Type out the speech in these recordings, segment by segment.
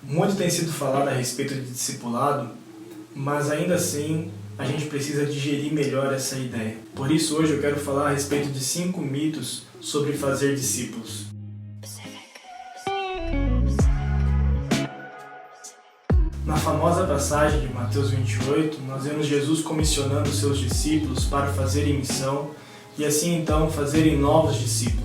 Muito tem sido falado a respeito de discipulado, mas ainda assim a gente precisa digerir melhor essa ideia. Por isso hoje eu quero falar a respeito de 5 mitos sobre fazer discípulos. Na famosa passagem de Mateus 28, nós vemos Jesus comissionando seus discípulos para fazerem missão e assim então fazerem novos discípulos.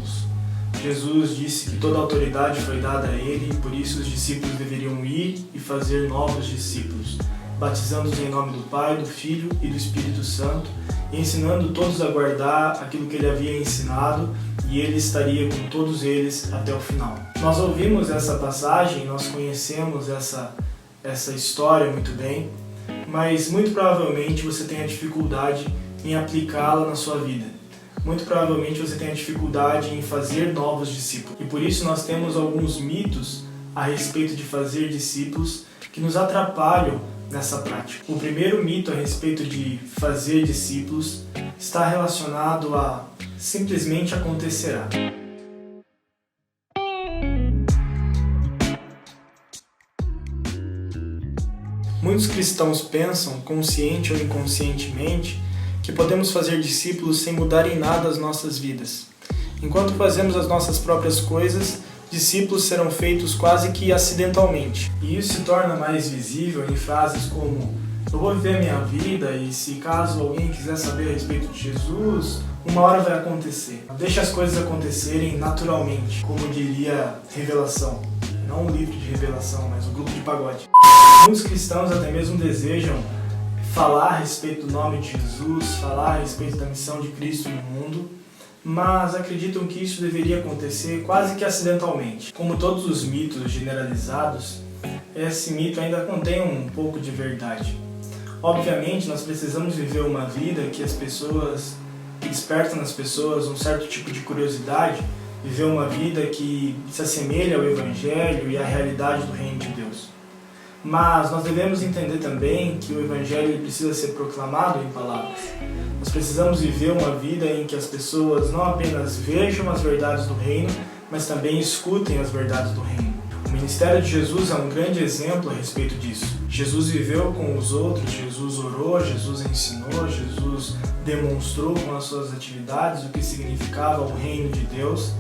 Jesus disse que toda a autoridade foi dada a ele e por isso os discípulos deveriam ir e fazer novos discípulos, batizando-os em nome do Pai, do Filho e do Espírito Santo e ensinando todos a guardar aquilo que ele havia ensinado e ele estaria com todos eles até o final. Nós ouvimos essa passagem, nós conhecemos essa história muito bem, mas muito provavelmente você tenha dificuldade em aplicá-la na sua vida. Muito provavelmente você tenha dificuldade em fazer novos discípulos. E por isso nós temos alguns mitos a respeito de fazer discípulos que nos atrapalham nessa prática. O primeiro mito a respeito de fazer discípulos está relacionado a simplesmente acontecerá. Muitos cristãos pensam, consciente ou inconscientemente, que podemos fazer discípulos sem mudar em nada as nossas vidas. Enquanto fazemos as nossas próprias coisas, discípulos serão feitos quase que acidentalmente. E isso se torna mais visível em frases como eu vou viver a minha vida e se caso alguém quiser saber a respeito de Jesus, uma hora vai acontecer. Deixa as coisas acontecerem naturalmente, como diria Revelação. Não um livro de revelação, mas um grupo de pagode. Muitos cristãos até mesmo desejam falar a respeito do nome de Jesus, falar a respeito da missão de Cristo no mundo, mas acreditam que isso deveria acontecer quase que acidentalmente. Como todos os mitos generalizados, esse mito ainda contém um pouco de verdade. Obviamente, nós precisamos viver uma vida que desperta nas pessoas um certo tipo de curiosidade, viver uma vida que se assemelha ao Evangelho e à realidade do Reino de Deus. Mas nós devemos entender também que o Evangelho precisa ser proclamado em palavras. Nós precisamos viver uma vida em que as pessoas não apenas vejam as verdades do Reino, mas também escutem as verdades do Reino. O ministério de Jesus é um grande exemplo a respeito disso. Jesus viveu com os outros, Jesus orou, Jesus ensinou, Jesus demonstrou com as suas atividades o que significava o Reino de Deus,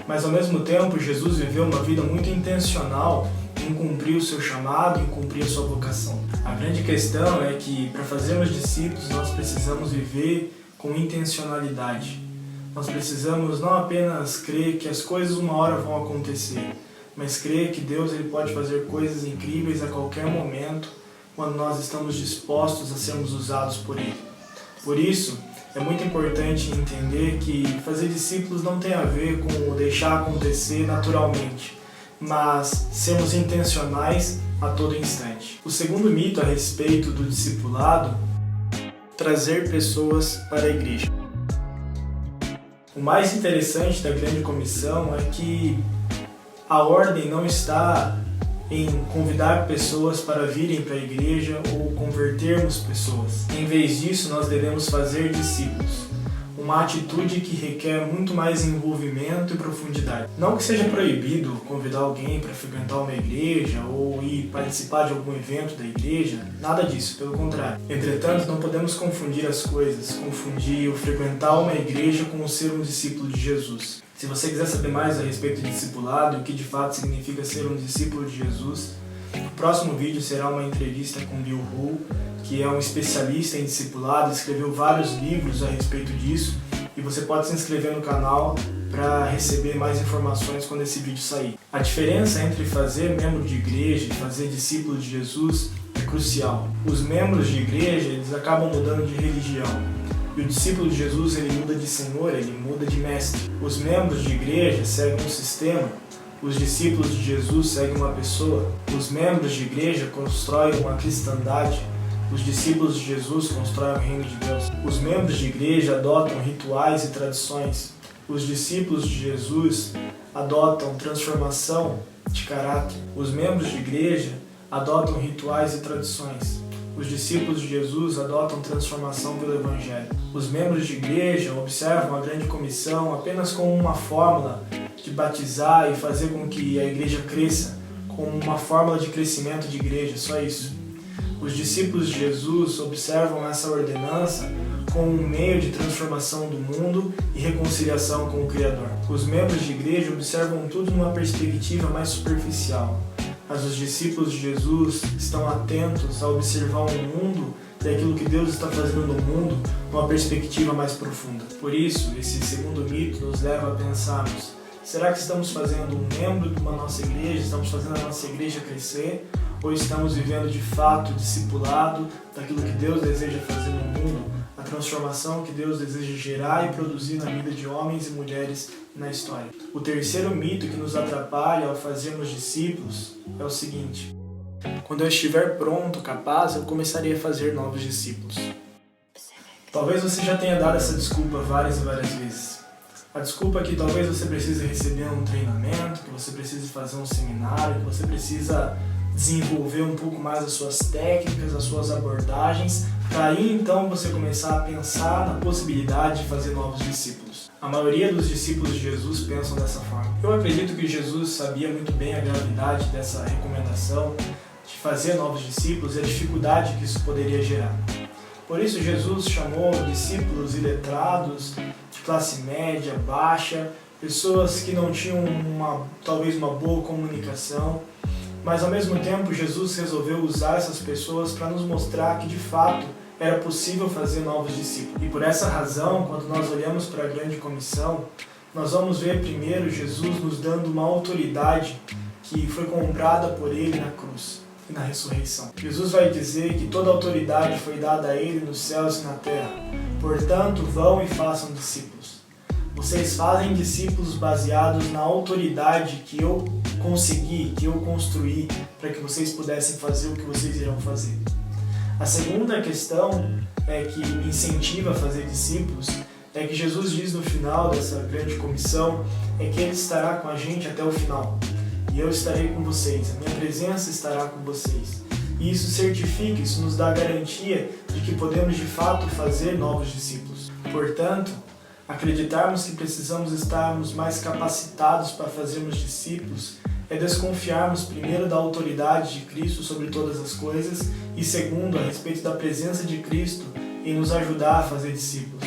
mas ao mesmo tempo Jesus viveu uma vida muito intencional em cumprir o seu chamado, em cumprir a sua vocação. A grande questão é que para fazermos discípulos nós precisamos viver com intencionalidade. Nós precisamos não apenas crer que as coisas uma hora vão acontecer, mas crer que Deus ele pode fazer coisas incríveis a qualquer momento quando nós estamos dispostos a sermos usados por Ele. Por isso, é muito importante entender que fazer discípulos não tem a ver com deixar acontecer naturalmente, mas sermos intencionais a todo instante. O segundo mito a respeito do discipulado, trazer pessoas para a igreja. O mais interessante da grande comissão é que a ordem não está em convidar pessoas para virem para a igreja ou convertermos pessoas. Em vez disso, nós devemos fazer discípulos. Uma atitude que requer muito mais envolvimento e profundidade. Não que seja proibido convidar alguém para frequentar uma igreja ou ir participar de algum evento da igreja, nada disso, pelo contrário. Entretanto, não podemos confundir as coisas, confundir o frequentar uma igreja com o ser um discípulo de Jesus. Se você quiser saber mais a respeito de discipulado e o que de fato significa ser um discípulo de Jesus, o próximo vídeo será uma entrevista com Bill Hull, que é um especialista em discipulado, escreveu vários livros a respeito disso, e você pode se inscrever no canal para receber mais informações quando esse vídeo sair. A diferença entre fazer membro de igreja e fazer discípulo de Jesus é crucial. Os membros de igreja eles acabam mudando de religião, e o discípulo de Jesus ele muda de senhor, ele muda de mestre. Os membros de igreja seguem um sistema, os discípulos de Jesus seguem uma pessoa. Os membros de igreja constroem uma cristandade, os discípulos de Jesus constroem o reino de Deus. Os membros de igreja adotam rituais e tradições. Os discípulos de Jesus adotam transformação de caráter. Os membros de igreja adotam rituais e tradições. Os discípulos de Jesus adotam transformação pelo Evangelho. Os membros de igreja observam a grande comissão apenas como uma fórmula de batizar e fazer com que a igreja cresça, como uma fórmula de crescimento de igreja, só isso. Os discípulos de Jesus observam essa ordenança como um meio de transformação do mundo e reconciliação com o Criador. Os membros de igreja observam tudo numa perspectiva mais superficial, mas os discípulos de Jesus estão atentos a observar o mundo e aquilo que Deus está fazendo no mundo numa perspectiva mais profunda. Por isso, esse segundo mito nos leva a pensarmos: será que estamos fazendo um membro de uma nossa igreja, estamos fazendo a nossa igreja crescer, ou estamos vivendo de fato discipulado daquilo que Deus deseja fazer no mundo, a transformação que Deus deseja gerar e produzir na vida de homens e mulheres na história? O terceiro mito que nos atrapalha ao fazermos discípulos é o seguinte: quando eu estiver pronto, capaz, eu começarei a fazer novos discípulos. Talvez você já tenha dado essa desculpa várias e várias vezes. A desculpa é que talvez você precise receber um treinamento, que você precise fazer um seminário, que você precisa desenvolver um pouco mais as suas técnicas, as suas abordagens, para aí então você começar a pensar na possibilidade de fazer novos discípulos. A maioria dos discípulos de Jesus pensam dessa forma. Eu acredito que Jesus sabia muito bem a gravidade dessa recomendação de fazer novos discípulos e a dificuldade que isso poderia gerar. Por isso Jesus chamou discípulos iletrados, de classe média, baixa, pessoas que não tinham talvez uma boa comunicação, mas ao mesmo tempo Jesus resolveu usar essas pessoas para nos mostrar que de fato era possível fazer novos discípulos. E por essa razão, quando nós olhamos para a grande comissão, nós vamos ver primeiro Jesus nos dando uma autoridade que foi comprada por ele na cruz e na ressurreição. Jesus vai dizer que toda autoridade foi dada a ele nos céus e na terra. Portanto, vão e façam discípulos. Vocês fazem discípulos baseados na autoridade que eu consegui, que eu construí, para que vocês pudessem fazer o que vocês irão fazer. A segunda questão que me incentiva a fazer discípulos é que Jesus diz no final dessa grande comissão que Ele estará com a gente até o final. E eu estarei com vocês, a minha presença estará com vocês. E isso certifica, isso nos dá a garantia de que podemos de fato fazer novos discípulos. Portanto, acreditarmos que precisamos estarmos mais capacitados para fazermos discípulos é desconfiarmos primeiro da autoridade de Cristo sobre todas as coisas e segundo, a respeito da presença de Cristo em nos ajudar a fazer discípulos.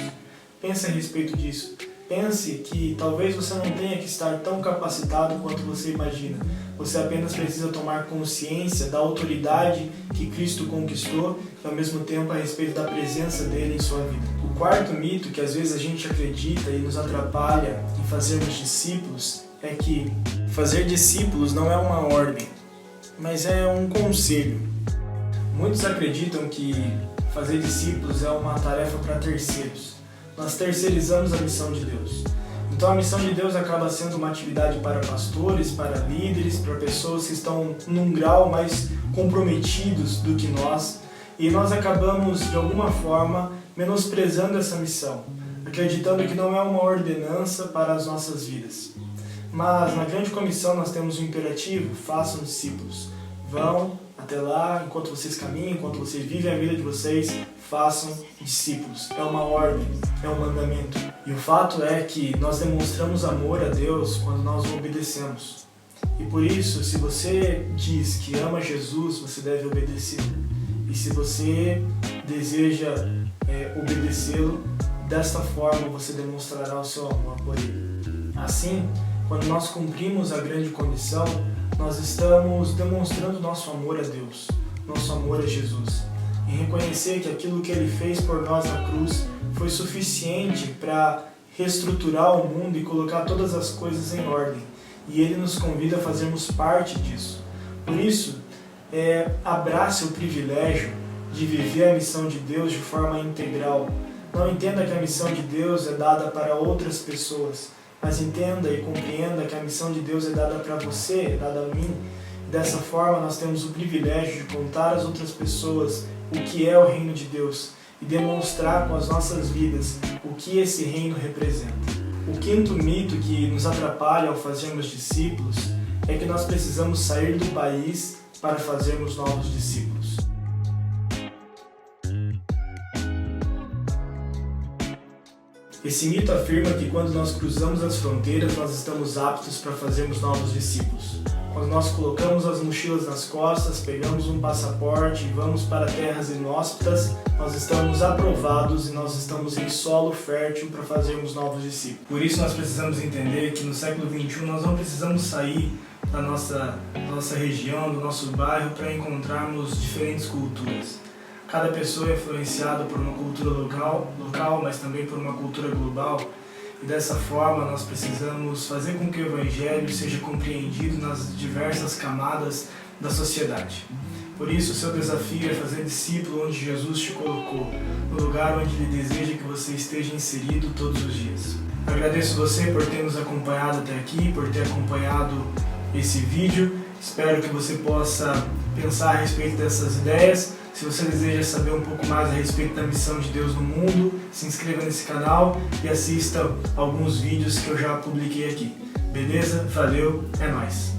Pense a respeito disso. Pense que talvez você não tenha que estar tão capacitado quanto você imagina. Você apenas precisa tomar consciência da autoridade que Cristo conquistou e ao mesmo tempo a respeito da presença dele em sua vida. O quarto mito que às vezes a gente acredita e nos atrapalha em fazermos discípulos é que fazer discípulos não é uma ordem, mas é um conselho. Muitos acreditam que fazer discípulos é uma tarefa para terceiros. Nós terceirizamos a missão de Deus. Então a missão de Deus acaba sendo uma atividade para pastores, para líderes, para pessoas que estão num grau mais comprometidos do que nós, e nós acabamos de alguma forma menosprezando essa missão, acreditando que não é uma ordenança para as nossas vidas. Mas na grande comissão nós temos um imperativo: façam discípulos. Vão até lá, enquanto vocês caminham, enquanto vocês vivem a vida de vocês, façam discípulos. É uma ordem, é um mandamento. E o fato é que nós demonstramos amor a Deus quando nós o obedecemos. E por isso, se você diz que ama Jesus, você deve obedecê-lo. E se você deseja obedecê-lo, desta forma você demonstrará o seu amor por ele. Assim, quando nós cumprimos a grande comissão, nós estamos demonstrando nosso amor a Deus, nosso amor a Jesus, em reconhecer que aquilo que Ele fez por nós na cruz foi suficiente para reestruturar o mundo e colocar todas as coisas em ordem. E Ele nos convida a fazermos parte disso. Por isso, abrace o privilégio de viver a missão de Deus de forma integral. Não entenda que a missão de Deus é dada para outras pessoas, mas entenda e compreenda que a missão de Deus é dada para você, é dada a mim. Dessa forma, nós temos o privilégio de contar às outras pessoas o que é o reino de Deus e demonstrar com as nossas vidas o que esse reino representa. O quinto mito que nos atrapalha ao fazermos discípulos é que nós precisamos sair do país para fazermos novos discípulos. Esse mito afirma que quando nós cruzamos as fronteiras, nós estamos aptos para fazermos novos discípulos. Quando nós colocamos as mochilas nas costas, pegamos um passaporte e vamos para terras inóspitas, nós estamos aprovados e nós estamos em solo fértil para fazermos novos discípulos. Por isso nós precisamos entender que no século XXI nós não precisamos sair da nossa região, do nosso bairro, para encontrarmos diferentes culturas. Cada pessoa é influenciada por uma cultura local, mas também por uma cultura global. E dessa forma nós precisamos fazer com que o Evangelho seja compreendido nas diversas camadas da sociedade. Por isso, o seu desafio é fazer discípulo onde Jesus te colocou, no lugar onde Ele deseja que você esteja inserido todos os dias. Agradeço você por ter nos acompanhado até aqui, por ter acompanhado esse vídeo. Espero que você possa pensar a respeito dessas ideias. Se você deseja saber um pouco mais a respeito da missão de Deus no mundo, se inscreva nesse canal e assista alguns vídeos que eu já publiquei aqui. Beleza? Valeu, é nóis!